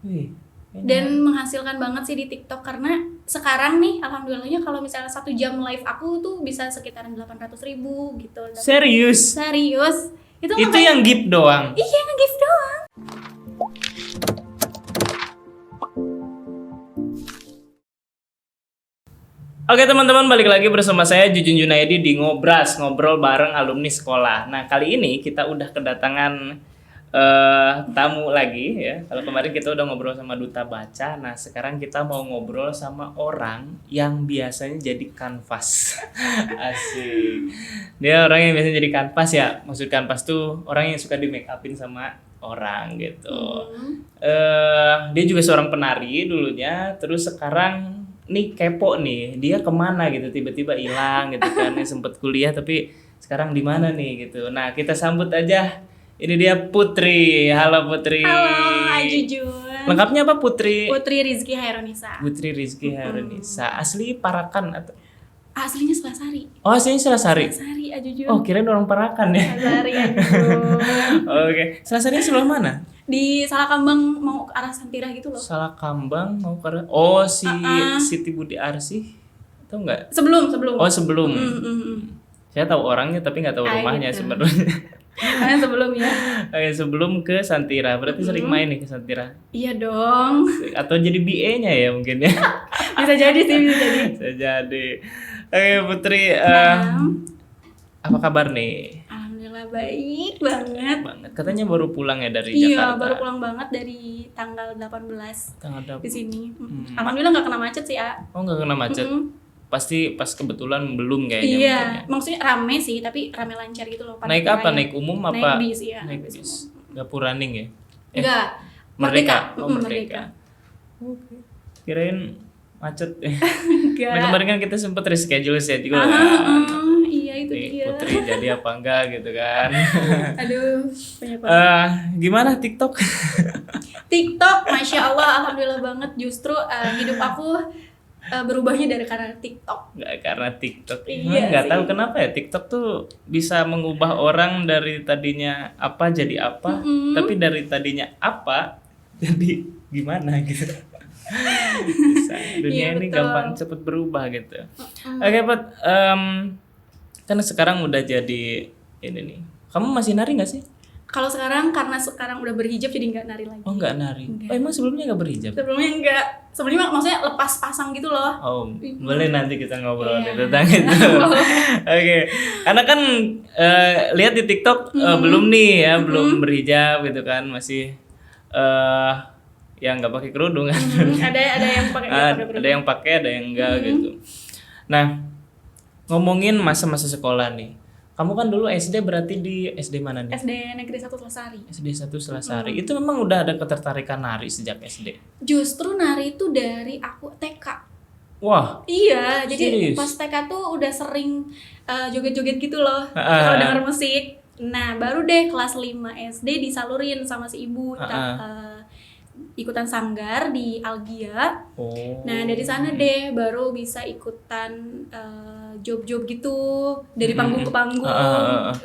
Wih, Dan menghasilkan banget sih di TikTok, karena sekarang nih alhamdulillahnya kalau misalnya 1 jam live aku tuh bisa sekitaran 800.000 gitu. serius? Serius? Itu yang gift doang? Iya, nge-gift doang. Oke teman-teman, balik lagi bersama saya Jujun Junaidi di Ngobras, ngobrol bareng alumni sekolah. Nah kali ini kita udah kedatangan tamu lagi ya. Kalau kemarin kita udah ngobrol sama Duta Baca, nah sekarang kita mau ngobrol sama orang yang biasanya jadi kanvas. Asik. Dia orang yang biasanya jadi kanvas ya. Maksud kanvas tuh orang yang suka di make upin sama orang gitu. Dia juga seorang penari dulunya, terus sekarang nih kepo nih, dia kemana gitu, tiba-tiba hilang gitu kan, sempet kuliah tapi sekarang di mana nih gitu. Nah kita sambut aja, ini dia Putri. Halo Putri. Halo, Jujun. Lengkapnya apa Putri? Putri Rizky Hairunisa. Putri Rizky Hairunisa. Asli Parakan atau? Aslinya Selasari. Oh aslinya Selasari. Selasari, Jujun. Oh kirain orang Parakan ya. Selasari, Jujun. Oke, Selasari sebelah mana? Di Salakambang mau ke arah Santira gitu loh. Salakambang mau ke oh si Siti Budi Arsih, tahu nggak? Sebelum. Oh sebelum. Saya tahu orangnya tapi nggak tahu rumahnya gitu. sebenarnya. Sebelum ya. Sebelum ke Santira, berarti sering main nih ke Santira. Iya dong. Atau jadi BA-nya ya mungkin ya. Bisa jadi sih, bisa jadi. Bisa jadi. Oke Putri, apa kabar nih? Alhamdulillah baik banget. Katanya baru pulang ya dari Iya, Jakarta. baru pulang banget dari tanggal 18 Tanggal di sini. Alhamdulillah nggak kena macet sih ya. Oh nggak kena macet. Pasti pas kebetulan belum kayaknya. Iya, mungkin ya. maksudnya rame sih, tapi rame lancar gitu loh. Naik apa? Naik umum apa? Naik bis, iya. Naik bis. Nggak Puraning ya? Enggak. Merdeka. Oh, Merdeka. Oke. Kirain macet. Enggak. Nah, kemarin kan kita sempet reschedule ya juga. Iya itu Nih, dia. Putri jadi apa enggak gitu kan. Aduh, banyak banget. Gimana TikTok? TikTok, Masya Allah, Alhamdulillah banget. Justru hidup aku berubahnya dari karena TikTok. Nggak karena TikTok. Iya Nggak sih. tahu kenapa ya TikTok tuh bisa mengubah orang dari tadinya apa jadi apa, tapi dari tadinya apa jadi gimana gitu. Bisa. Dunia Iya, ini betul. gampang cepet berubah gitu. Oke, Pat. Kan sekarang udah jadi ini nih. Kamu masih nari nggak sih? Kalau sekarang, karena sekarang udah berhijab jadi nggak nari lagi. Oh nggak nari. Nggak. Oh emang sebelumnya nggak berhijab? Sebelumnya enggak. Sebelumnya maksudnya lepas pasang gitu loh. Oh, boleh nanti kita ngobrol Iya. tentang itu. Oke, karena kan lihat di TikTok belum nih ya, belum berhijab gitu kan, masih yang nggak pakai kerudung kan. Ada yang pakai Ada yang pakai, ada yang enggak gitu. Nah, ngomongin masa-masa sekolah nih. Kamu kan dulu SD berarti di SD mana nih? SD Negeri 1 Selasari. SD 1 Selasari. Itu memang udah ada ketertarikan nari sejak SD. Justru nari itu dari aku TK. Wah, Iya, jadi serius? pas TK tuh udah sering joget-joget gitu loh. Kalau denger musik. Nah, baru deh kelas 5 SD disalurin sama si ibu ikutan sanggar di Algia. Oh. Nah, dari sana deh baru bisa ikutan job-job gitu dari panggung ke panggung.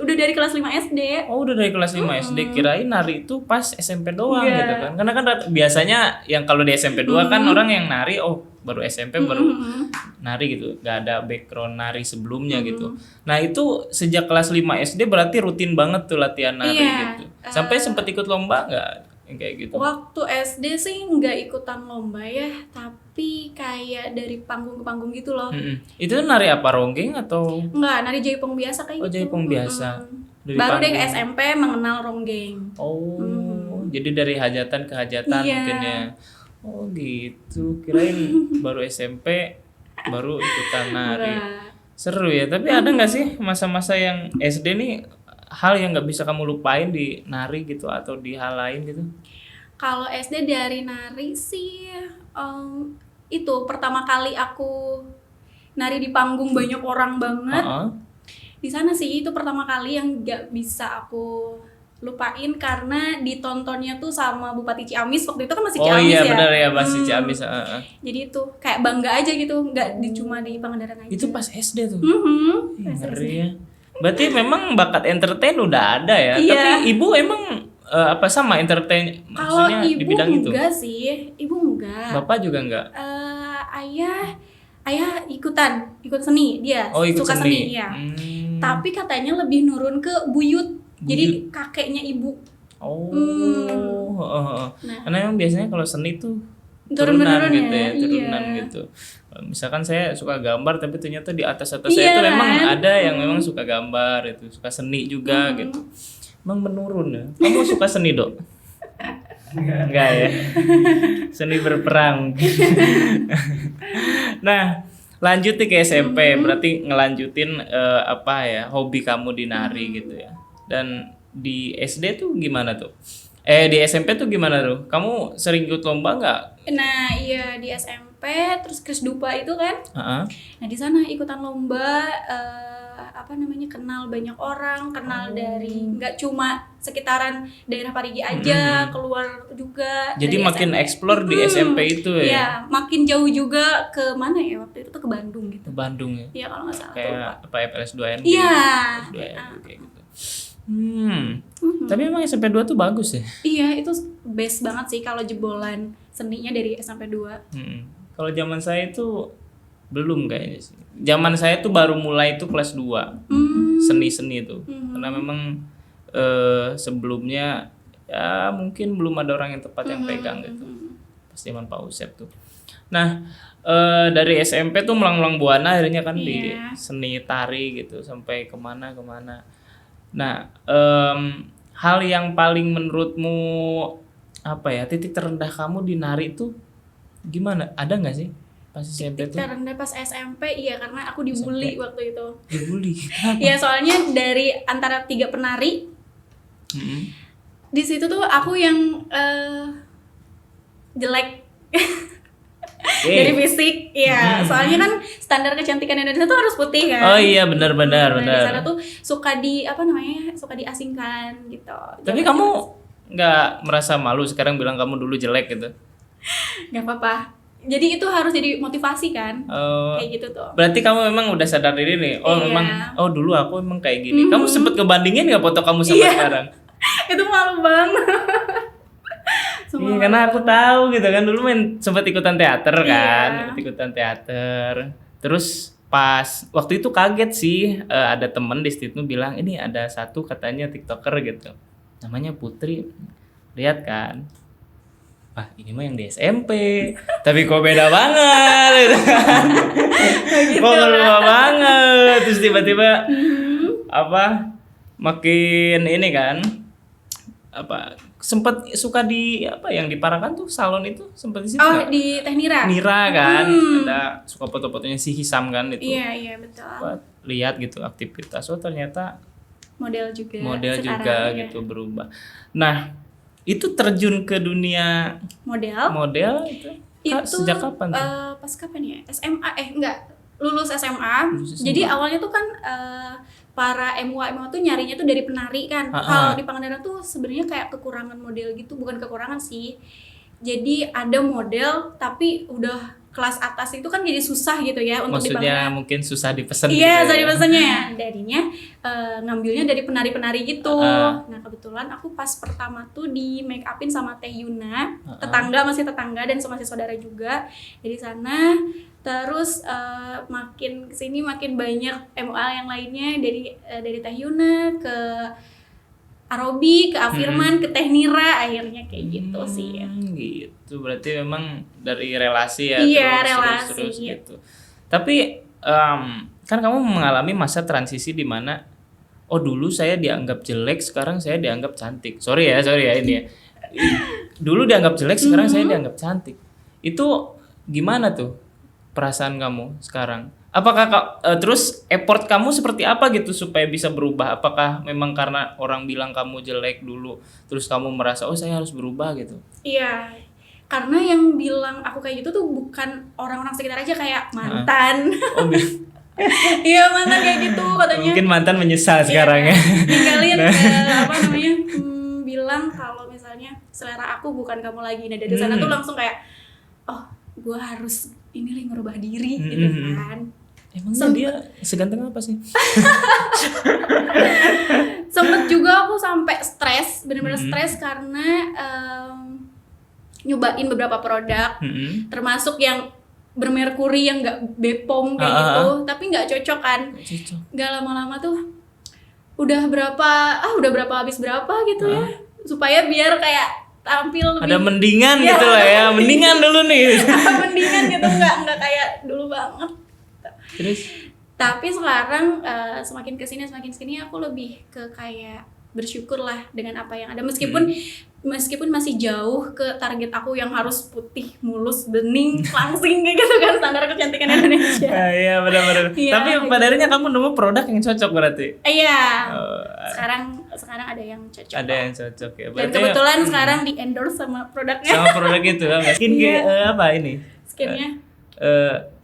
Udah dari kelas 5 SD. Oh, udah dari kelas 5 SD. Kirain nari itu pas SMP doang Iya. gitu kan. Karena kan biasanya yang kalau di SMP 2 kan orang yang nari baru SMP baru nari gitu. Gak ada background nari sebelumnya gitu. Nah, itu sejak kelas 5 SD berarti rutin banget tuh latihan nari Iya. gitu. Sampai sempat ikut lomba nggak? Yang kayak gitu. Waktu SD sih nggak ikutan lomba ya, tapi kayak dari panggung ke panggung gitu loh. Itu nari apa, ronggeng atau? Nggak, nari jaipong biasa kayak Oh, gitu. jaipong biasa. Dari Baru deh ke panggung. SMP mengenal ronggeng. Oh, jadi dari hajatan ke hajatan Iya. mungkin ya. Oh gitu, kirain baru SMP baru ikutan nari. Nggak. Seru ya, tapi ada nggak sih masa-masa yang SD nih hal yang nggak bisa kamu lupain di nari gitu atau di hal lain gitu? Kalau SD dari nari sih itu pertama kali aku nari di panggung banyak orang banget. Di sana sih itu pertama kali yang nggak bisa aku lupain karena ditontonnya tuh sama Bupati Ciamis. Waktu itu kan masih Oh Ciamis iya ya. benar ya, masih Ciamis. Jadi itu kayak bangga aja gitu, nggak cuma di Pangandaran aja. Itu pas SD tuh. Pas Ngeri SD. ya. Berarti memang bakat entertain udah ada ya. Iya. Tapi ibu emang apa sama entertain Kalau maksudnya di ibu bidang itu? enggak sih, ibu enggak. Bapak juga enggak? Ayah ikut seni, dia Oh, ikut suka seni. ya. Tapi katanya lebih nurun ke buyut. Jadi kakeknya ibu. Oh. Nah, Karena emang biasanya kalau seni tuh turun-menurun gitu ya, ya, turunan iya. gitu. Misalkan saya suka gambar tapi ternyata di atas saya Iya itu memang kan? ada yang memang suka gambar itu, suka seni juga gitu. Emang menurun ya. Kamu suka seni, Dok? Enggak ya. Seni berperang. Nah, lanjut nih ke SMP, berarti ngelanjutin apa ya, hobi kamu di nari gitu ya. Dan di SD tuh gimana tuh? Di SMP tuh gimana tuh? Kamu sering ikut lomba nggak? Nah, iya di SMP terus Krisdupa itu kan. Heeh. Nah, di sana ikutan lomba kenal banyak orang, kenal dari nggak cuma sekitaran daerah Parigi aja, keluar juga. Jadi dari makin SMP. explore di SMP itu ya? Iya, makin jauh juga ke mana ya waktu itu tuh ke Bandung gitu. Ke Bandung ya? Iya kalau nggak salah. Kayak apa FLS 2NG? Iya. Kayak gitu. Tapi emang SMP 2 tuh bagus ya? Iya, itu best banget sih kalau jebolan seninya dari SMP 2. Kalau zaman saya itu belum kayaknya sih. Zaman saya tuh baru mulai itu kelas 2. Seni-seni itu. Karena memang sebelumnya ya mungkin belum ada orang yang tepat yang pegang gitu. Pas zaman Pak Usep tuh. Nah, dari SMP tuh melang-melang buana akhirnya kan di seni tari gitu sampai kemana-kemana. Nah, hal yang paling menurutmu apa ya, titik terendah kamu di nari itu gimana? Ada nggak sih pas SMP tuh? Terendah pas SMP iya karena aku dibully waktu itu. Dibully? Iya soalnya dari antara 3 penari di situ tuh aku yang jelek dari fisik, ya soalnya kan standar kecantikan Indonesia tuh harus putih kan. Oh iya benar. Di sana tuh suka diasingkan gitu. Tapi kamu nggak merasa malu sekarang bilang kamu dulu jelek gitu? Nggak apa-apa. Jadi itu harus jadi motivasi kan, kayak gitu tuh. Berarti kamu memang udah sadar diri nih. Memang dulu aku emang kayak gini. Kamu sempet ngebandingin nggak foto kamu sama sekarang? Itu malu banget. Iya karena aku tahu gitu kan dulu sempat ikutan teater kan, ikutan teater. Terus pas waktu itu kaget sih ada temen di situ bilang ini ada satu katanya TikToker gitu, namanya Putri. Lihat kan, wah ini mah yang di SMP, tapi kok beda banget, gitu. Kok berubah banget. Terus tiba-tiba makin ini kan sempat suka di yang di Parakan tuh salon itu sempat di situ. Oh, di Teh Nira. Nira kan, ada suka foto-fotonya si Hisam kan itu. Iya betul. Lihat gitu aktivitas, ternyata model juga sekarang, gitu berubah. Nah, itu terjun ke dunia model itu sejak kapan tuh? Pas kapan ya? SMA lulus SMA. Jadi awalnya tuh kan para MUA tuh nyarinya tuh dari penari kan. Kalau di Pangandaran tuh sebenarnya kayak kekurangan model gitu, bukan kekurangan sih. Jadi ada model tapi udah kelas atas itu kan jadi susah gitu ya untuk dipanggil. Maksudnya mungkin susah dipesan gitu. Iya, susah dipesannya ya. Jadinya ngambilnya dari penari-penari gitu. Nah, kebetulan aku pas pertama tuh di make upin sama Teh Yuna, masih tetangga dan masih saudara juga. Dari sana terus makin kesini makin banyak MUA yang lainnya dari Teh Yuna ke Arobi, ke Afirman, ke Teh Nira, akhirnya kayak gitu sih ya. Gitu, berarti memang dari relasi ya. Iya, terus gitu. Tapi kan kamu mengalami masa transisi di mana dulu saya dianggap jelek, sekarang saya dianggap cantik. Sorry ya ini ya. Dulu dianggap jelek, sekarang saya dianggap cantik. Itu gimana tuh perasaan kamu sekarang? Apakah terus effort kamu seperti apa gitu supaya bisa berubah? Apakah memang karena orang bilang kamu jelek dulu, terus kamu merasa saya harus berubah gitu? Iya, karena yang bilang aku kayak gitu tuh bukan orang-orang sekitar aja, kayak mantan. Iya, mantan kayak gitu katanya. Mungkin mantan menyesal sekarang ya. Tinggalin bilang kalau misalnya selera aku bukan kamu lagi. Nah dari sana tuh langsung kayak gue harus ngerubah diri gitu kan. Emangnya dia seganteng apa sih? Sempet juga aku sampai stres, bener-bener stres karena nyobain beberapa produk, termasuk yang bermerkuri yang nggak Bepom kayak gitu, tapi nggak cocok kan. Nggak lama-lama tuh udah berapa habis berapa gitu ya, supaya biar kayak tampil lebih ada mendingan gitu lah ya, mendingan dulu nih. mendingan gitu, nggak kayak dulu banget. Terus Tapi sekarang semakin kesini aku lebih ke kayak bersyukur lah dengan apa yang ada, meskipun masih jauh ke target aku yang harus putih, mulus, bening, langsing kayak gitu kan, standar kecantikan Indonesia. Iya benar-benar. Iya, Tapi pada akhirnya kamu nemu produk yang cocok berarti. Iya. Sekarang ada yang cocok. Ada yang cocok ya. Dan kebetulan sekarang di endorse sama produknya. Sama produk itu kan. Apa ini? Skinnya?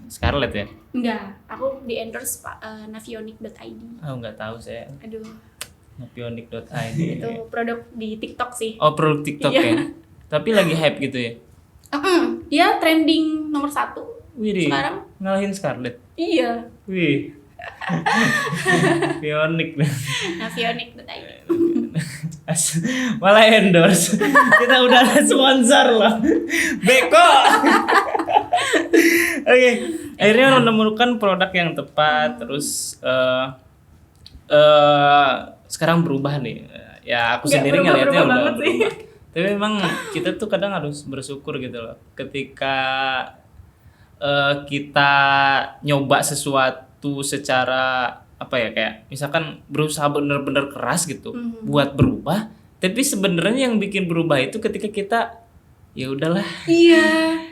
Scarlett ya? Enggak, aku di endorse navionic.id. Nggak tahu saya. Aduh. Navionic.id. Itu produk di TikTok sih. Oh, produk TikTok ya. Tapi lagi hype gitu ya. Dia trending nomor 1 Wih, sekarang. ngalahin Scarlett. Iya. Wih. Navionic. Navionic.id. Malah endorse. Kita udah ada sponsor loh. Beko. Oke, akhirnya menemukan produk yang tepat, terus sekarang berubah nih. Ya aku sendiri ngelihatnya udah berubah. Tapi memang kita tuh kadang harus bersyukur gitu loh. Ketika kita nyoba sesuatu secara apa ya, kayak misalkan berusaha bener-bener keras gitu buat berubah, tapi sebenarnya yang bikin berubah itu ketika kita ya udahlah. Iya.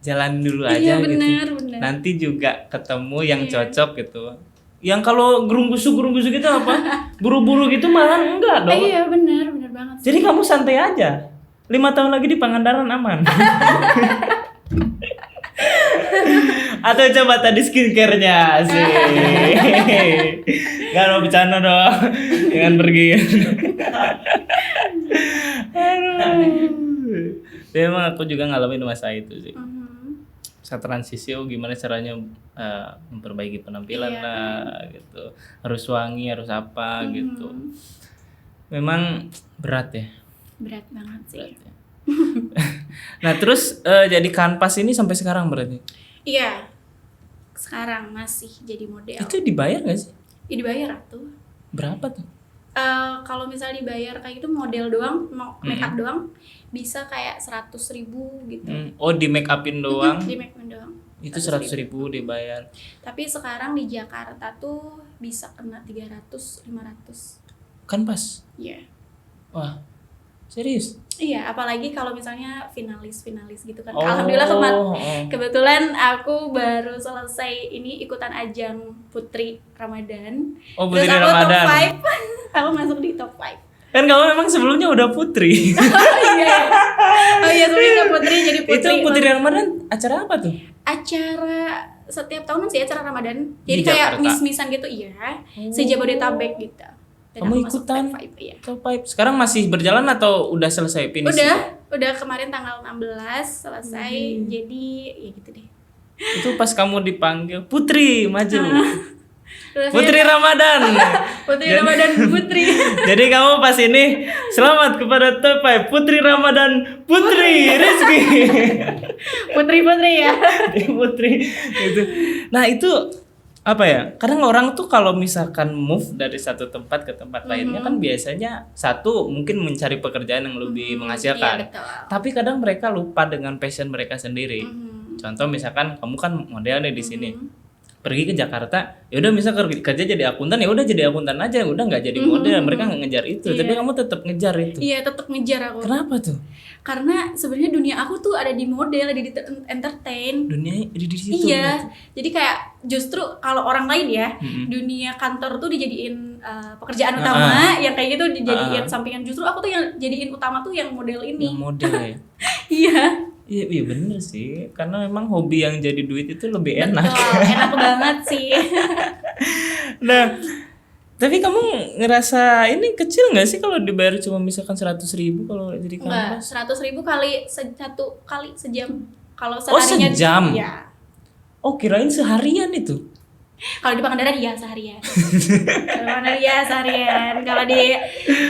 Jalan dulu aja bener, gitu. Bener. Nanti juga ketemu yang cocok gitu. Yang kalau gerunggusu gitu apa? Buru-buru gitu malah enggak dong. Iya bener banget. Jadi kamu santai aja. 5 tahun lagi di Pangandaran aman. Atau coba tadi skincare-nya sih. Gak mau bercanda dong. Jangan pergi. Memang aku juga ngalamin masa itu sih. Saat transisi gimana caranya memperbaiki penampilan lah gitu. Harus wangi, harus apa gitu. Memang berat ya. Berat banget sih. Nah terus jadi kanvas ini sampai sekarang berarti? Iya. Sekarang masih jadi model. Itu dibayar gak sih? Ya, dibayar tuh. Berapa tuh? Kalau misalnya dibayar kayak gitu model doang, make up doang, bisa kayak 100.000 gitu. Oh di make upin doang? Di make up doang. Itu 100.000 dibayar. Tapi sekarang di Jakarta tuh bisa kena 300-500. Kanvas? Iya. Wah, serius? Iya, apalagi kalau misalnya finalis gitu kan. Alhamdulillah kebetulan aku baru selesai ini ikutan ajang Putri Ramadan. Oh, Putri Terus aku Ramadan. top 5. Aku masuk di top 5. Kan kamu memang sebelumnya udah putri. Oh iya, sebelumnya Putri jadi Putri. Itu Putri Ramadan acara apa tuh? Acara setiap tahunan sih, acara Ramadan. Di Jadi kayak Jakarta? miss-missan gitu, iya. Se-Jabodetabek gitu. Dan Kamu aku masuk ikutan? top 5, iya. Top 5. Sekarang masih berjalan atau udah selesai finish? Udah kemarin tanggal 16 selesai. Jadi ya gitu deh. Itu pas kamu dipanggil Putri maju. Terus Putri Ramadan. Putri. Jadi kamu pas ini selamat kepada top 5 Putri Ramadan Putri Rizky. Putri ya. Putri itu. Nah itu apa ya? Kadang orang tuh kalau misalkan move dari satu tempat ke tempat lainnya kan biasanya satu mungkin mencari pekerjaan yang lebih menghasilkan. Iya, betul. Tapi kadang mereka lupa dengan passion mereka sendiri. Contoh misalkan kamu kan model nih di sini. Pergi ke Jakarta, ya udah misal kerja jadi akuntan, ya udah jadi akuntan aja, udah nggak jadi model. Mereka nggak ngejar itu, tapi kamu tetap ngejar itu. Iya, tetap ngejar aku. Kenapa tuh? Karena sebenarnya dunia aku tuh ada di model, ada di entertain. Dunia di situ. Iya, jadi kayak justru kalau orang lain ya, dunia kantor tuh dijadiin pekerjaan utama, yang kayak gitu dijadiin sampingan. Justru aku tuh yang jadiin utama tuh yang model ini. Yang model ya. Iya. Iya bener sih, karena memang hobi yang jadi duit itu lebih enak. Betul, enak banget sih. Nah, tapi kamu ngerasa ini kecil nggak sih kalau dibayar cuma misalkan 100.000 kalau jadi kanvas? 100.000 kali sejam. Kalau seharinya sejam? Iya. Oh kirain seharian itu. Kalau di Pangandaran iya seharian. Kalau di Pangandaran iya seharian. Kalau di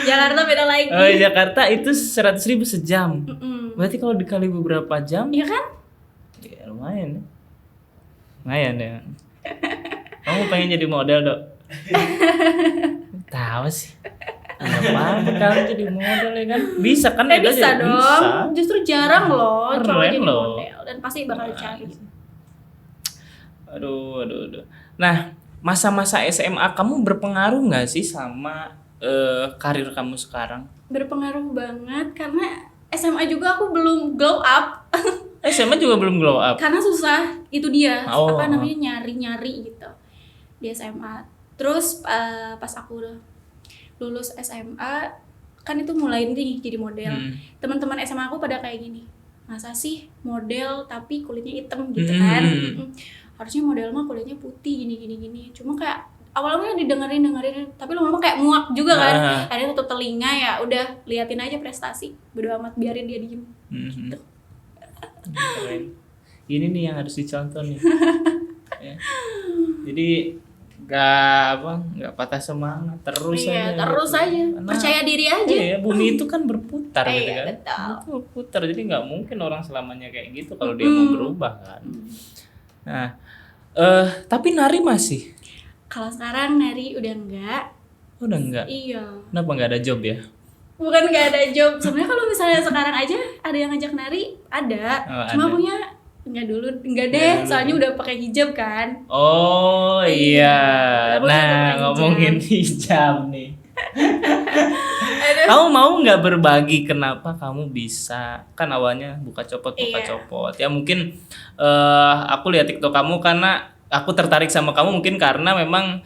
Jakarta beda lagi. Oh, Jakarta itu 100.000 sejam. Mm-mm. Berarti kalau dikali beberapa jam, Iya kan? ya lumayan ya. Lumayan ya. Kamu pengen jadi model, Dok? Tahu sih. Enggak apa-apa kalau jadi model ya kan. Bisa kan? Eda Bisa jadi- dong. Bisa. Justru jarang loh Keren cowok jadi loh. model dan pasti bakal dicari. Aduh. Nah, masa-masa SMA kamu berpengaruh nggak sih sama karir kamu sekarang? Berpengaruh banget karena SMA juga aku belum glow up. SMA juga belum glow up. Karena susah itu dia Oh. apa namanya nyari gitu di SMA. Terus pas aku udah lulus SMA kan itu mulai nih jadi model. Teman-teman SMA aku pada kayak gini, masa sih model tapi kulitnya hitam gitu kan. Harusnya model mah kulitnya putih gini. Cuma kayak awalnya dengerin tapi lama-lama kayak muak juga kan. Akhirnya tutup telinga, ya udah liatin aja prestasi, bodo amat, biarin dia diem gitu. Keren. Ini nih yang harus dicontoh nih. Ya. Jadi nggak patah semangat, terus Iya, aja. terus gitu. aja. Karena, Percaya diri aja. Iya, bumi itu kan berputar gitu Iya, kan. betul. Itu berputar, jadi nggak mungkin orang selamanya kayak gitu kalau dia mau berubah kan. Nah, tapi nari masih? Kalau sekarang nari udah enggak. Udah enggak? Iya. Kenapa nggak ada job ya? Bukan nggak ada job. Sebenarnya kalau misalnya sekarang aja ada yang ngajak nari, ada. Oh, Cuma ada. punya enggak deh, soalnya udah pakai hijab kan. Oh iya. Aku udah Nah, pakai ngomongin hijab nih. Kamu mau nggak berbagi kenapa kamu bisa, kan awalnya buka copot Iya. ya mungkin aku lihat TikTok kamu karena aku tertarik sama kamu mungkin karena memang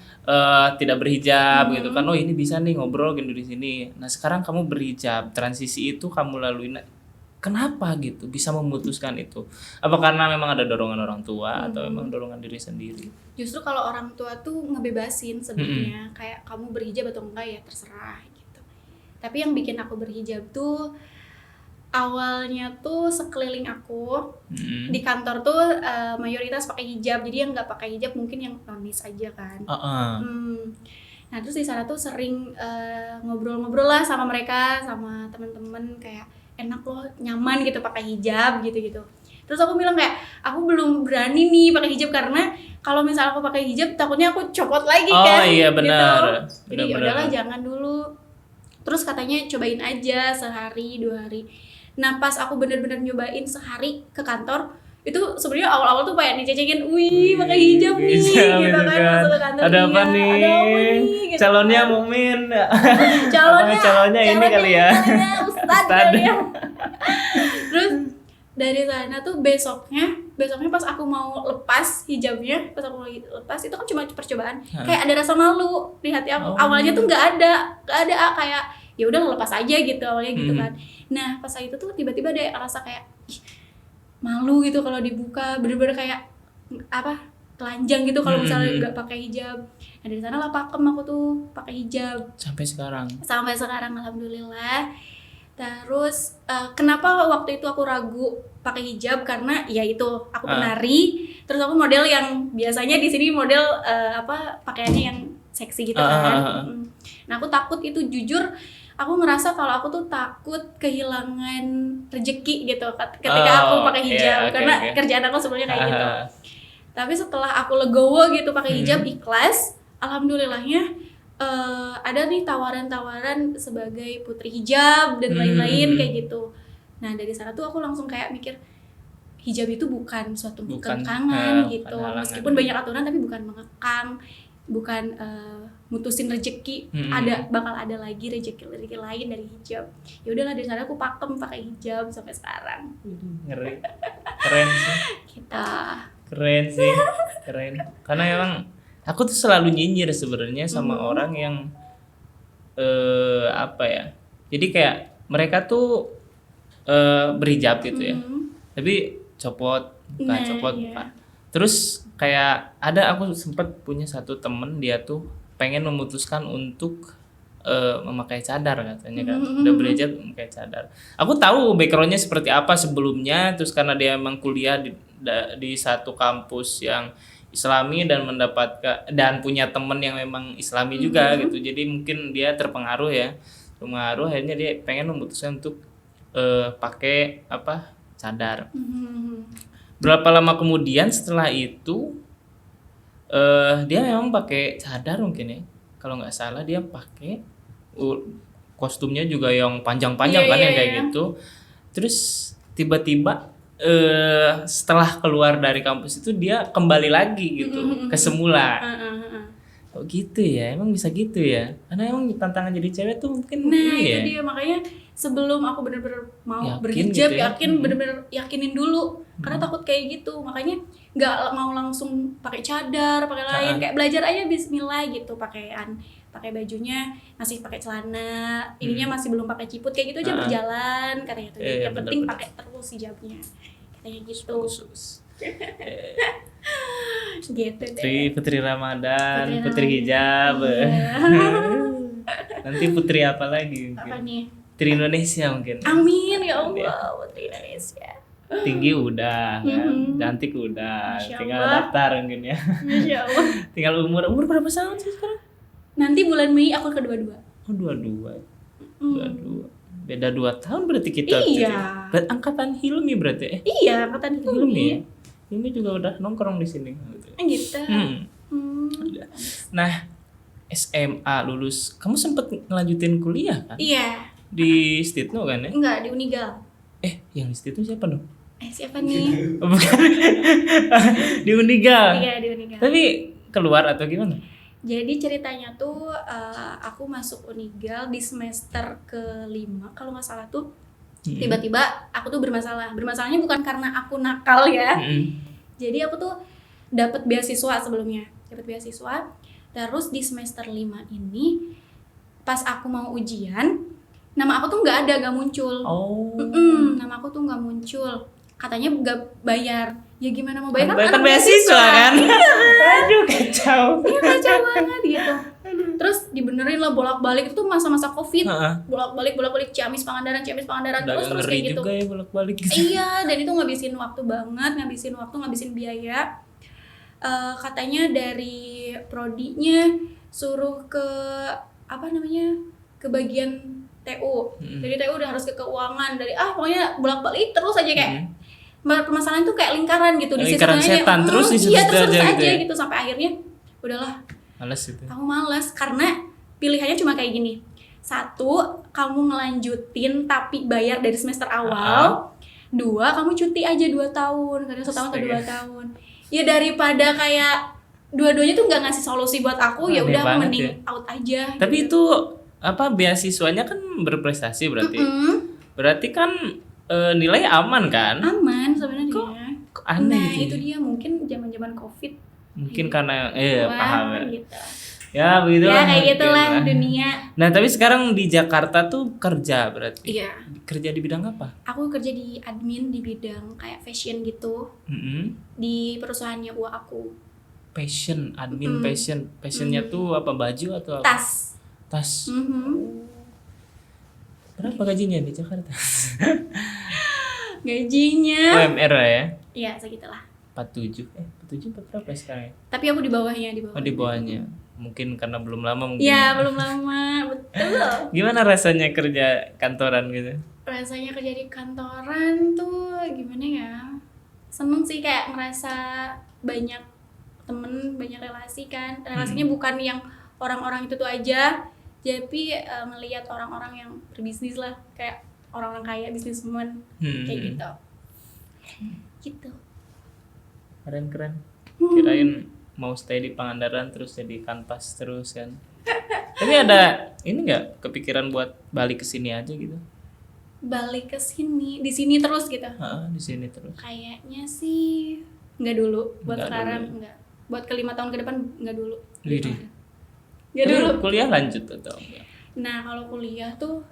tidak berhijab gitu kan. Oh ini bisa nih ngobrol gitu di sini. Nah sekarang kamu berhijab, transisi itu kamu lalui. Nah, kenapa gitu bisa memutuskan itu? Apa karena memang ada dorongan orang tua atau memang dorongan diri sendiri? Justru kalau orang tua tuh ngebebasin sebenarnya, kayak kamu berhijab atau enggak ya terserah gitu. Tapi yang bikin aku berhijab tuh awalnya tuh sekeliling aku di kantor tuh mayoritas pakai hijab, jadi yang nggak pakai hijab mungkin yang nonis aja kan. Nah terus di sana tuh sering ngobrol-ngobrol lah sama mereka, sama teman-teman, kayak enak loh, nyaman gitu pakai hijab gitu. Terus aku bilang kayak aku belum berani nih pakai hijab karena kalau misalnya aku pakai hijab takutnya aku copot lagi kan. Oh iya benar. Gitu. Jadi udahlah jangan dulu. Terus katanya cobain aja sehari 2 hari. Nah pas aku bener-bener nyobain sehari ke kantor, itu sebenarnya awal-awal tuh kayak dicecekin, wih pakai hijab nih gitu kan, masuk ke kantor. Ada apa nih? Gitu Calonnya kan. Mumin. calonnya ini kali ya. Ustad kali ya. Terus dari sana tuh besoknya pas aku mau lepas hijabnya, pas aku lagi lepas itu kan cuma percobaan, kayak ada rasa malu di hati aku. Awalnya tuh nggak ada kayak ya udah lepas aja gitu awalnya gitu kan. Nah pas itu tuh tiba-tiba ada rasa kayak malu gitu kalau dibuka, bener-bener kayak apa, telanjang gitu kalau misalnya nggak pakai hijab. Nah dari sana lah pakem aku tuh pakai hijab Sampai sekarang alhamdulillah. Terus kenapa waktu itu aku ragu pakai hijab, karena ya itu aku penari, terus aku model yang biasanya di sini model pakaiannya yang seksi gitu kan. Nah aku takut itu, jujur aku ngerasa kalau aku tuh takut kehilangan rezeki gitu ketika aku pakai hijab, karena kerjaan aku sebenarnya kayak gitu. Tapi setelah aku legowo gitu pakai hijab, ikhlas, alhamdulillahnya ada nih tawaran-tawaran sebagai putri hijab dan lain-lain kayak gitu. Nah dari sana tuh aku langsung kayak mikir, hijab itu bukan suatu kekangan gitu, meskipun banyak aturan tapi bukan mengekang, bukan mutusin rezeki. Bakal ada lagi rezeki lain dari hijab. Ya udahlah dari sana aku pakem pakai hijab sampai sekarang. ngeri. Keren sih. Keren sih. Karena emang aku tuh selalu nyinyir sebenarnya sama orang yang jadi kayak mereka tuh berhijab gitu ya, tapi copot buka. Terus kayak aku sempat punya satu temen, dia tuh pengen memutuskan untuk memakai cadar katanya kan, udah berhijab memakai cadar. Aku tahu backgroundnya seperti apa sebelumnya, terus karena dia emang kuliah di satu kampus yang Islami dan mendapatkan dan punya temen yang memang Islami juga gitu. Jadi mungkin dia terpengaruh akhirnya dia pengen memutuskan untuk pakai apa cadar. Berapa lama kemudian setelah itu dia memang pakai cadar mungkin ya. Kalau nggak salah dia pakai kostumnya juga yang panjang-panjang kan yang kayak gitu. Terus tiba-tiba setelah keluar dari kampus itu dia kembali lagi gitu ke semula. Oh gitu ya, emang bisa gitu ya? Karena emang tantangan jadi cewek tuh mungkin itu dia, makanya sebelum aku bener-bener mau yakin berhijab gitu ya? bener-bener yakinin dulu karena takut kayak gitu, makanya nggak mau langsung pakai cadar, pakai lain, kayak belajar aja Bismillah gitu, pakai bajunya masih pakai celana, ininya masih belum pakai ciput kayak gitu aja berjalan katanya tuh. Yang penting pakai terus hijabnya katanya gitu. Gitu deh. Putri Ramadan, Putri hijab. Nanti putri apa lagi? Apa nih? Putri Indonesia mungkin. Amin ya Allah, Putri Indonesia. Tinggi udah, kan? Cantik udah, tinggal daftar mungkin ya. Masya Allah. Tinggal umur berapa tahun sih sekarang? Nanti bulan Mei aku ke-22. Oh 22. Beda 2 tahun berarti kita. Iya. Angkatan Hilmi berarti Iya, angkatan Hilmi ya. Hilmi juga udah nongkrong di sini. Gitu. Nah, SMA lulus, kamu sempet ngelanjutin kuliah kan? Iya. Di Stitno kan ya? Enggak, di Unigal. Yang di Stitno siapa dong? Siapa nih? Bukan. Di Unigal. Iya, di Unigal. Tapi keluar atau gimana? Jadi ceritanya tuh aku masuk Unigal di semester ke-5 kalau nggak salah tuh. Tiba-tiba aku tuh bermasalah. Bermasalahnya bukan karena aku nakal ya. Jadi aku tuh dapat beasiswa sebelumnya. Terus di semester 5 ini pas aku mau ujian, nama aku tuh nggak muncul. Nama aku tuh nggak muncul. Katanya nggak bayar. Ya gimana mau bayar kan beasiswa kan? Aduh kacau. Iya kacau banget gitu. Terus dibenerin lah bolak-balik, itu masa-masa Covid. Bolak-balik Ciamis Pangandaran terus kayak gitu. Juga ya bolak-balik gitu. Iya, dan itu ngabisin waktu banget, ngabisin biaya. Katanya dari prodinya suruh ke ke bagian TU. Jadi TU udah harus ke keuangan, pokoknya bolak-balik terus aja kayak permasalahan tuh kayak lingkaran gitu, lingkaran setan terus di situ aja gitu ya? Gitu sampai akhirnya udahlah. Males itu. Aku males karena pilihannya cuma kayak gini. 1, kamu ngelanjutin tapi bayar dari semester awal. 2, kamu cuti aja 2 tahun, kadang 1 tahun atau 2 tahun. Ya daripada kayak dua-duanya tuh nggak ngasih solusi buat aku, ya udah mending out aja. Tapi gitu. itu beasiswanya kan berprestasi berarti. Berarti kan nilai aman kan? Aman sebenarnya. Kok aneh gitu. Itu dia mungkin zaman-zaman Covid. Mungkin karena paham ya. Gitu. Ya begitu lah. Ya kayak gitulah dunia. Nah, tapi sekarang di Jakarta tuh kerja berarti. Iya. Kerja di bidang apa? Aku kerja di admin di bidang kayak fashion gitu. Di perusahaannya uang aku. Fashion, admin fashion. Fashionnya tuh apa, baju atau apa? Tas. Berapa gajinya di Jakarta? Gajinya UMR ya? Iya, segitulah. 47 berapa sekarang ya? Tapi aku di bawahnya. Oh, di bawahnya. Mungkin karena belum lama mungkin. Iya, belum lama, betul. Gimana rasanya kerja kantoran gitu? Rasanya kerja di kantoran tuh gimana ya? Seneng sih, kayak ngerasa banyak temen, banyak relasi kan. Relasinya bukan yang orang-orang itu tuh aja, tapi ngelihat orang-orang yang berbisnis lah, kayak orang-orang kaya, bisnismen, kayak gitu. Gitu. Keren. Kirain mau stay di Pangandaran terus jadi kanpas terus kan. Tapi ada ini nggak kepikiran buat balik ke sini aja gitu? Balik ke sini, di sini terus gitu? Di sini terus. Kayaknya sih nggak dulu. Buat sekarang nggak. Buat ke 5 tahun ke depan nggak dulu. Nggak dulu. Kuliah lanjut atau enggak? Nah kalau kuliah tuh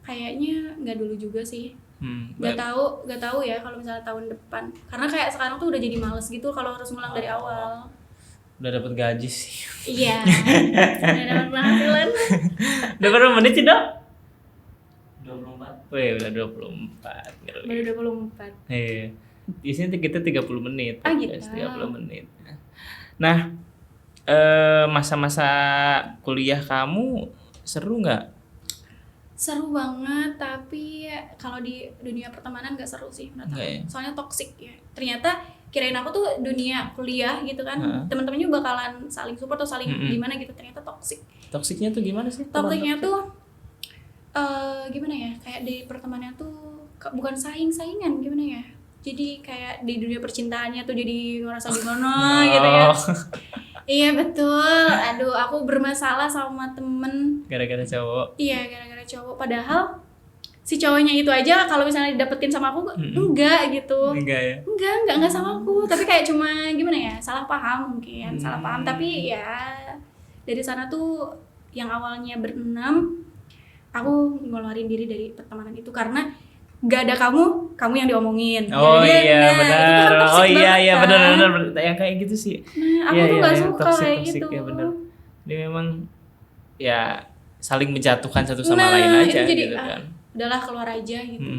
kayaknya nggak dulu juga sih. Nggak tahu ya kalau misalnya tahun depan. Karena kayak sekarang tuh udah jadi males gitu kalau harus ngulang dari awal. Udah dapat gaji sih. Iya. Udah dapat penghasilan. Udah berapa menit sih, Dok? 24. Wih, udah 24. Baru 24. Iya. Di sini kita 30 menit. Gitu. 30 menit. Nah, masa-masa kuliah kamu seru nggak? Seru banget, tapi kalau di dunia pertemanan gak seru sih menurut aku. Nggak ya? Soalnya toksik ya. Ternyata kirain aku tuh dunia kuliah gitu kan, teman-temannya bakalan saling support atau saling gimana gitu, ternyata toksik. Toksiknya tuh gimana sih? Toksiknya tuh gimana ya? Kayak di pertemanan tuh bukan saingan gimana ya? Jadi kayak di dunia percintaannya tuh jadi ngerasa gimana gitu ya. Iya betul. Aduh, aku bermasalah sama temen. Gara-gara cowok. Iya, gara-gara cowok. Padahal si cowoknya itu aja kalau misalnya didapetin sama aku enggak gitu. Enggak ya? Enggak sama aku. Tapi kayak cuma gimana ya? Salah paham mungkin, salah paham. Tapi ya dari sana tuh yang awalnya berenam, aku ngeluarin diri dari pertemanan itu karena gak ada kamu yang diomongin. Oh jadi, iya benar. Oh iya kan? benar yang kayak gitu sih. Nah, aku Iya, tuh iya, gak iya, suka toxic, kayak toxic, gitu. ya benar. Dia memang ya saling menjatuhkan satu sama Nah, lain aja itu jadi, gitu kan. Udahlah keluar aja gitu.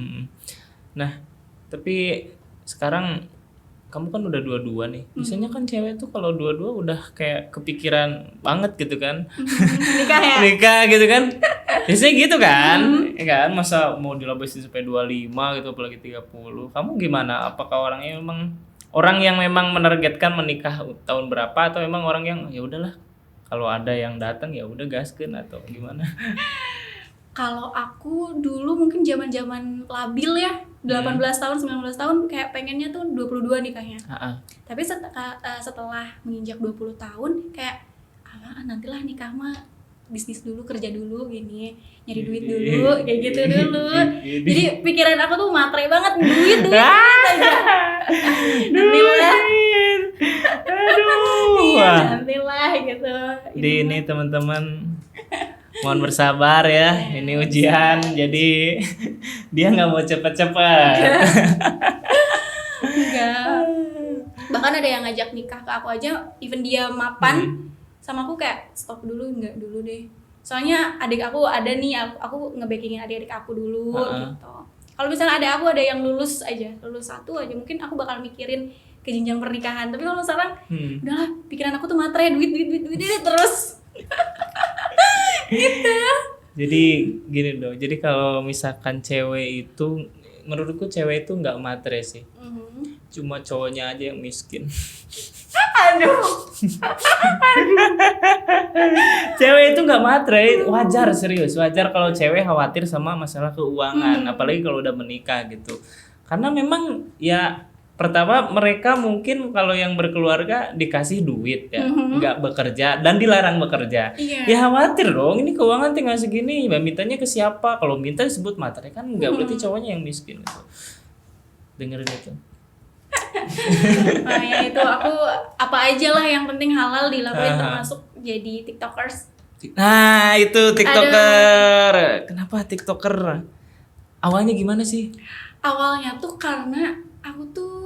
Nah, tapi sekarang kamu kan udah dua-dua nih. Biasanya kan cewek tuh kalau dua-dua udah kayak kepikiran banget gitu kan. Nikah ya? Nikah gitu kan. Biasanya gitu kan. Ya kan, masa mau dilabesin sampai 25 gitu apalagi 30. Kamu gimana? Apakah orang yang memang menargetkan menikah tahun berapa atau memang orang yang ya udahlah kalau ada yang datang ya udah gaskeun atau gimana? Kalau aku dulu mungkin zaman-zaman labil ya, 18 tahun, 19 tahun kayak pengennya tuh 22 nikahnya. Tapi setelah menginjak 20 tahun kayak nantilah nikah mah bisnis dulu, kerja dulu gini, nyari duit dulu, kayak gitu dulu. Jadi pikiran aku tuh matre banget, duit aja. Nantilah. Aduh. Nantilah gitu. Di ini teman-teman mohon bersabar ya, ini ujian, jadi dia nggak mau cepet-cepet. Enggak. Bahkan ada yang ngajak nikah ke aku aja, even dia mapan sama aku kayak stop dulu, enggak dulu deh. Soalnya adik aku ada nih, aku nge-backingin adik-adik aku dulu gitu. Kalau misalnya ada yang lulus satu aja, mungkin aku bakal mikirin ke jenjang pernikahan. Tapi kalau sekarang udahlah, pikiran aku tuh matre, duit terus. Gitu. Jadi gini dong, jadi kalau misalkan cewek itu, menurutku cewek itu nggak matre sih, cuma cowoknya aja yang miskin. Aduh. Cewek itu nggak matre, wajar kalau cewek khawatir sama masalah keuangan, apalagi kalau udah menikah gitu. Karena memang ya pertama mereka mungkin kalau yang berkeluarga dikasih duit ya, nggak bekerja dan dilarang bekerja. Ya khawatir dong, ini keuangan tinggal segini, mintanya ke siapa? Kalau minta disebut matre kan nggak berarti cowoknya yang miskin gitu. Dengerin itu. Nah ya itu aku apa aja lah yang penting halal dilakuin, termasuk jadi tiktokers. Nah itu tiktoker. Aduh. Kenapa tiktoker? Awalnya gimana sih? Awalnya tuh karena aku tuh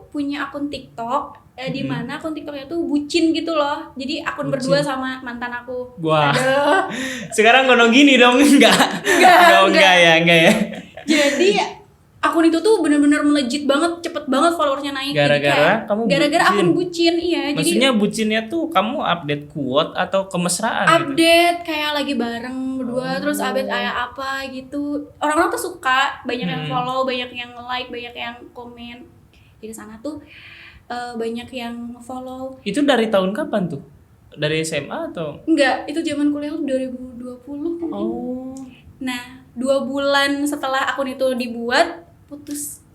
punya akun TikTok di mana akun TikToknya tuh bucin gitu loh. Jadi akun berdua sama mantan aku. Wah. Aduh. Sekarang ngono gini dong, enggak ya. Jadi akun itu tuh benar-benar melejit banget, cepet banget followersnya naik. Gara-gara kamu gara-gara akun bucin, iya. Maksudnya jadi, bucinnya tuh kamu update quote atau kemesraan? Update gitu? Kayak lagi bareng berdua, terus update kayak apa gitu. Orang-orang tuh suka, banyak yang follow, banyak yang like, banyak yang komen. Di sana tuh banyak yang follow. Itu dari tahun kapan tuh? Dari SMA atau? Enggak, itu zaman kuliah 2020 mungkin. Oh. Nah, 2 bulan setelah akun itu dibuat, putus.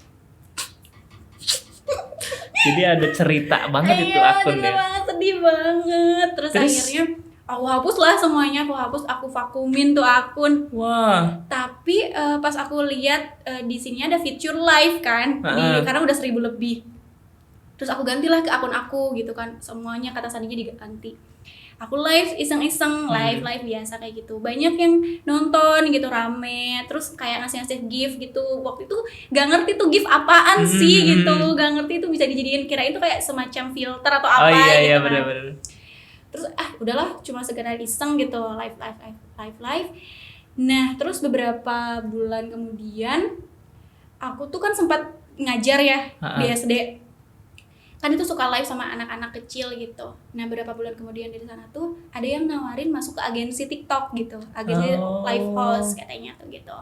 Jadi ada cerita banget itu akun ya. Banget, sedih banget. Terus akhirnya aku hapus lah semuanya, aku vakumin tuh akun. Wah. Tapi pas aku lihat di sini ada fitur live kan, karena udah 1000 lebih. Terus aku gantilah ke akun aku gitu kan, semuanya kata sandinya diganti. Aku live iseng-iseng, live biasa kayak gitu. Banyak yang nonton gitu, rame. Terus kayak ngasih gift gitu. Waktu itu gak ngerti tuh gift apaan sih gitu. Gak ngerti itu bisa dijadiin, kirain itu kayak semacam filter atau apa gitu. Iya benar-benar. Terus udahlah, cuma sekedar iseng gitu, live. Nah, terus beberapa bulan kemudian aku tuh kan sempat ngajar ya di SD. kan itu suka live sama anak-anak kecil gitu. Nah beberapa bulan kemudian dari sana tuh ada yang nawarin masuk ke agensi TikTok gitu, agensi live host katanya tuh gitu.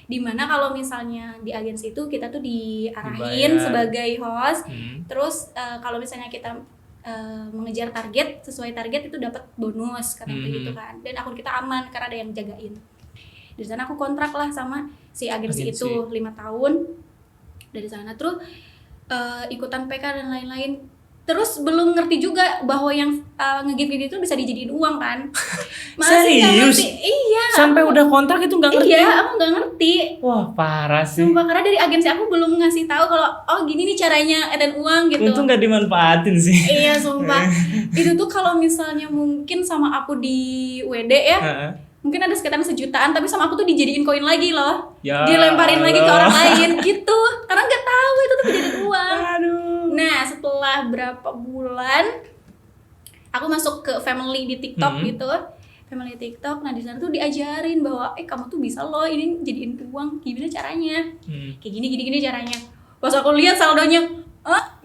Dimana kalau misalnya di agensi itu kita tuh diarahin sebagai host, terus kalau misalnya kita mengejar target, sesuai target itu dapat bonus katanya gitu kan, dan akun kita aman karena ada yang jagain. Dari sana aku kontrak lah sama si agensi itu 5 tahun. Dari sana terus ikutan PK dan lain-lain. Terus belum ngerti juga bahwa yang nge-give itu bisa dijadiin uang kan. Masih nggak ngerti. Iya. Sampai udah kontrak itu nggak ngerti? Iya, aku nggak ngerti. Wah, parah sih. Sumpah, karena dari agensi aku belum ngasih tahu kalau gini nih caranya edan uang gitu. Itu nggak dimanfaatin sih. Iya, sumpah. Itu tuh kalau misalnya mungkin sama aku di WD ya. Mungkin ada sekitar 1 jutaan, tapi sama aku tuh dijadiin koin lagi loh. Ya, dilemparin lagi ke orang lain gitu. Karena nggak tahu itu tuh dijadiin uang. Aduh. Nah, setelah berapa bulan aku masuk ke family di TikTok gitu. Family TikTok. Nah, di sana tuh diajarin bahwa kamu tuh bisa loh ini jadiin uang. Gimana caranya? Kayak gini caranya. Pas aku lihat saldonya,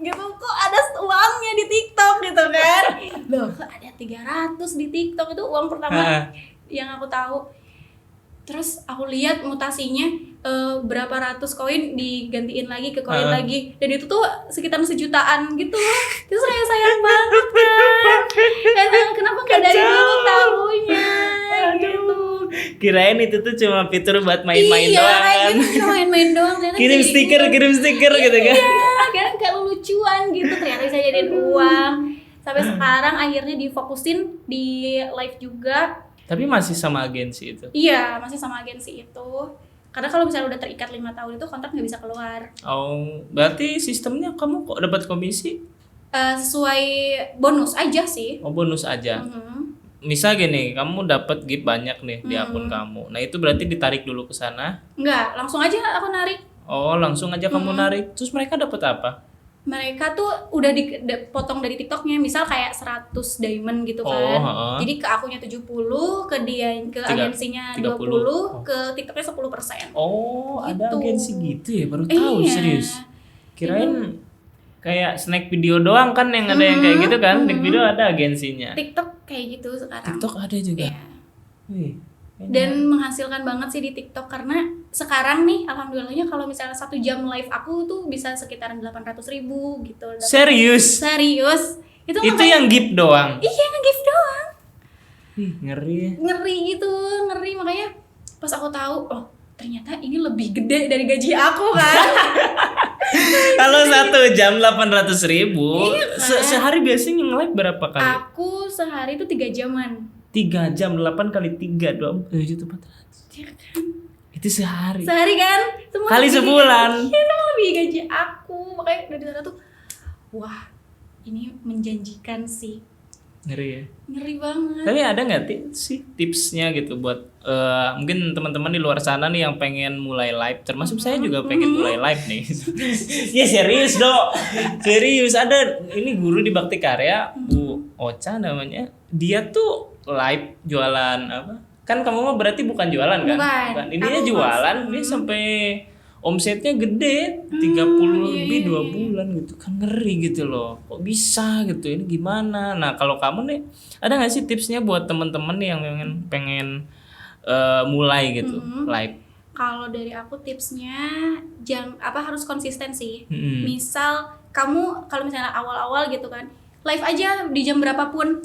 gitu kok ada uangnya di TikTok gitu kan. Loh, kok ada 300 di TikTok, itu uang pertama yang aku tahu. Terus aku lihat mutasinya berapa ratus koin digantiin lagi ke koin lagi, dan itu tuh sekitar 1 jutaan gitu. Itu sayang banget kan. Kenapa nggak dari dulu tahunya gitu. Kirain itu tuh cuma fitur buat main-main doang kan. Iya, cuma main-main doang. kirim stiker gitu kan. Iya, kan kayak lucuan gitu, ternyata bisa jadiin uang. Sampai sekarang akhirnya difokusin di live juga. Tapi masih sama agensi itu? Iya, masih sama agensi itu. Karena kalau misalnya udah terikat 5 tahun itu kontrak nggak bisa keluar. Oh, berarti sistemnya kamu kok dapat komisi? Sesuai bonus aja sih. Oh, bonus aja. Misal gini, kamu dapat gift banyak nih di akun kamu. Nah, itu berarti ditarik dulu ke sana? Enggak, langsung aja aku narik. Oh, langsung aja kamu narik. Terus mereka dapat apa? Mereka tuh udah dipotong dari TikToknya, misal kayak 100 diamond gitu kan. Jadi ke akunnya 70, ke agensinya 20, ke TikToknya 10%. Oh, gitu. ada agensi gitu ya? Baru tahu, serius. Kirain kayak snack video doang kan yang ada yang kayak gitu kan. Snack video ada agensinya. TikTok kayak gitu sekarang. TikTok ada juga. Iya. Wih. Dan menghasilkan banget sih di TikTok, karena sekarang nih alhamdulillahnya kalau misalnya 1 jam live aku tuh bisa sekitaran 800.000 gitu. Serius? Itu yang gift doang? Iya, nge-gift doang. Ih, ngeri. Ngeri makanya pas aku tahu, ternyata ini lebih gede dari gaji aku kan. Kalau 1 jam 800.000, iya kan? Sehari biasanya nge-live berapa kali? Aku sehari itu 3 jaman. 3 jam, 8 kali 3, 27.400. Iya kan? Itu sehari. Sehari kan? Kali sebulan. Iya, itu lebih gaji aku. Makanya dari sana tuh, wah, ini menjanjikan sih. Ngeri ya? Ngeri banget. Tapi ada nggak sih tipsnya gitu buat mungkin teman-teman di luar sana nih yang pengen mulai live, termasuk saya juga pengen mulai live nih. Ya serius dong, serius. Ada ini guru di Bakti Karya, Bu Ocha namanya. Dia tuh live jualan apa? Kan kamu mah berarti bukan jualan kan? Bukan. Ininya jualan, dia sampai omsetnya gede, 30 lebih 2 bulan gitu kan, ngeri gitu loh. Kok bisa gitu, ini gimana? Nah, kalau kamu nih ada nggak sih tipsnya buat teman-teman nih yang pengen mulai gitu live? Kalau dari aku tipsnya harus konsisten sih. Misal kamu kalau misalnya awal-awal gitu kan, live aja di jam berapapun.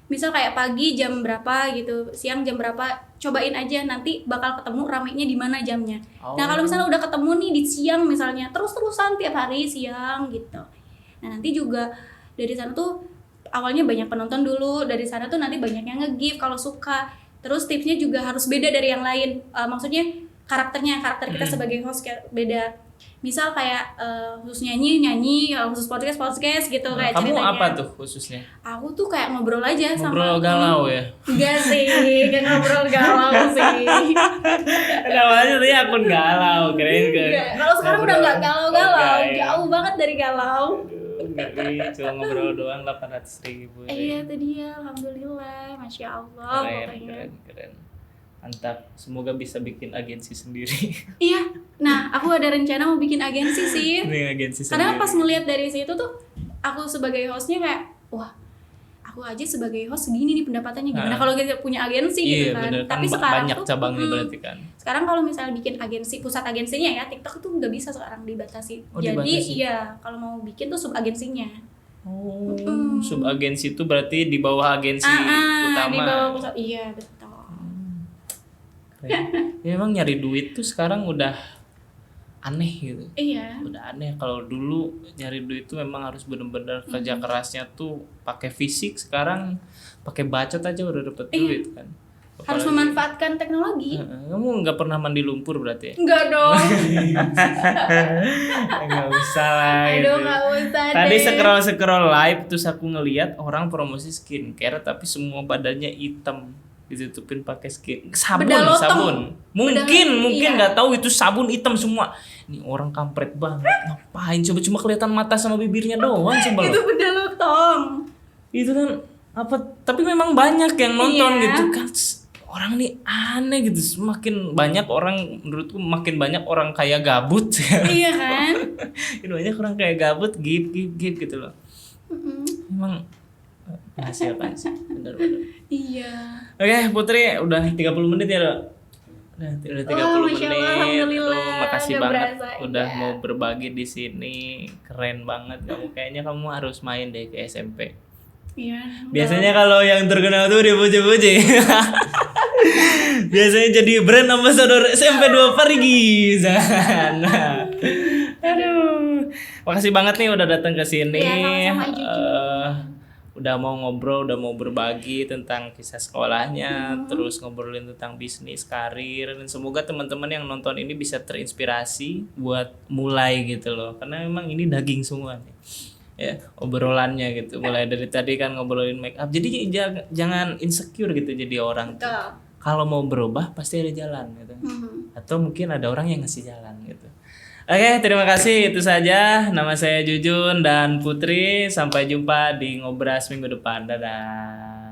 Misal kayak pagi jam berapa gitu, siang jam berapa, cobain aja, nanti bakal ketemu ramenya di mana jamnya. Nah, kalau misalnya udah ketemu nih di siang misalnya, terus-terusan tiap hari siang gitu. Nah, nanti juga dari sana tuh awalnya banyak penonton dulu, dari sana tuh nanti banyak yang nge-give kalau suka. Terus tipsnya juga harus beda dari yang lain. Maksudnya karakter kita sebagai host kayak beda. Misal kayak khusus nyanyi, khusus podcast gitu kayak kamu ceritanya. Apa tuh khususnya? Aku tuh kayak ngobrol aja ngobrol galau ya? Enggak sih, kayak ngobrol galau sih. Namanya tadi akun galau, keren kan? Kalau sekarang udah nggak galau-galau, jauh banget dari galau. Enggak, cuma ngobrol doang 800.000. Iya tadi ya, alhamdulillah, masya Allah. Keren. Mantap, semoga bisa bikin agensi sendiri. Iya, nah aku ada rencana mau bikin agensi sih. Bikin agensi sendiri. Karena pas ngeliat dari situ tuh, aku sebagai hostnya kayak wah, aku aja sebagai host segini nih pendapatannya, gimana kalau kita punya agensi gitu kan. bener. Tapi Kan sekarang banyak tuh cabangnya berarti kan. sekarang kalau misalnya bikin agensi, pusat agensinya ya, TikTok tuh nggak bisa sekarang dibatasi. Oh, Jadi dibatasi. iya, kalau mau bikin tuh sub agensinya. Oh, sub agensi itu berarti di bawah agensi utama. Di bawah pusat, iya betul. Keren. Ya, emang nyari duit tuh sekarang udah aneh gitu. Iya. Udah aneh. Kalau dulu nyari duit tuh memang harus bener-bener kerja kerasnya tuh pakai fisik. Sekarang pakai bacot aja udah dapet duit kan. Harus Apalagi- memanfaatkan teknologi. Kamu nggak pernah mandi lumpur berarti ya? Enggak dong. Nggak usah lah Aduh, gitu. nggak usah Tadi deh. scroll live terus aku ngeliat orang promosi skincare tapi semua badannya hitam ditutupin pakai sabun. Bedalotong. Mungkin iya. nggak tahu itu sabun hitam semua. Ini orang kampret banget. Ngapain coba cuma kelihatan mata sama bibirnya doang coba. Itu beda lotong. Itu kan apa? Tapi memang banyak yang nonton Iya. gitu kan. Orang nih aneh gitu. Semakin banyak orang, menurutku makin banyak orang kayak gabut. Iya kan? Ini banyak orang kayak gabut, give gitu loh. Emang menghasilkan sih, benar-benar. Iya. Oke, Putri, udah 30 menit ya, Dok? Udah 30 Wah, Masya menit. Allah, alhamdulillah. Makasih Nggak banget berasa, udah iya. mau berbagi di sini. Keren banget kamu. Kayaknya kamu harus main deh ke SMP. Iya. Biasanya kalau yang terkenal tuh dipuji-puji. Biasanya jadi brand ambassador SMP 2 Perigi sana. Aduh. Makasih banget nih udah datang ke sini. Iya, sama-sama, Jujun. Udah mau ngobrol, udah mau berbagi tentang kisah sekolahnya, terus ngobrolin tentang bisnis, karir, dan semoga teman-teman yang nonton ini bisa terinspirasi buat mulai gitu loh. Karena memang ini daging semua nih. Ya, obrolannya gitu. Mulai dari tadi kan ngobrolin make up. Jadi jangan insecure gitu jadi orang tuh. Betul. Kalau mau berubah pasti ada jalan gitu. Mhm. Atau mungkin ada orang yang ngasih jalan gitu. Oke, terima kasih. Itu saja. Nama saya Jujun dan Putri. Sampai jumpa di Ngobras minggu depan. Dadah.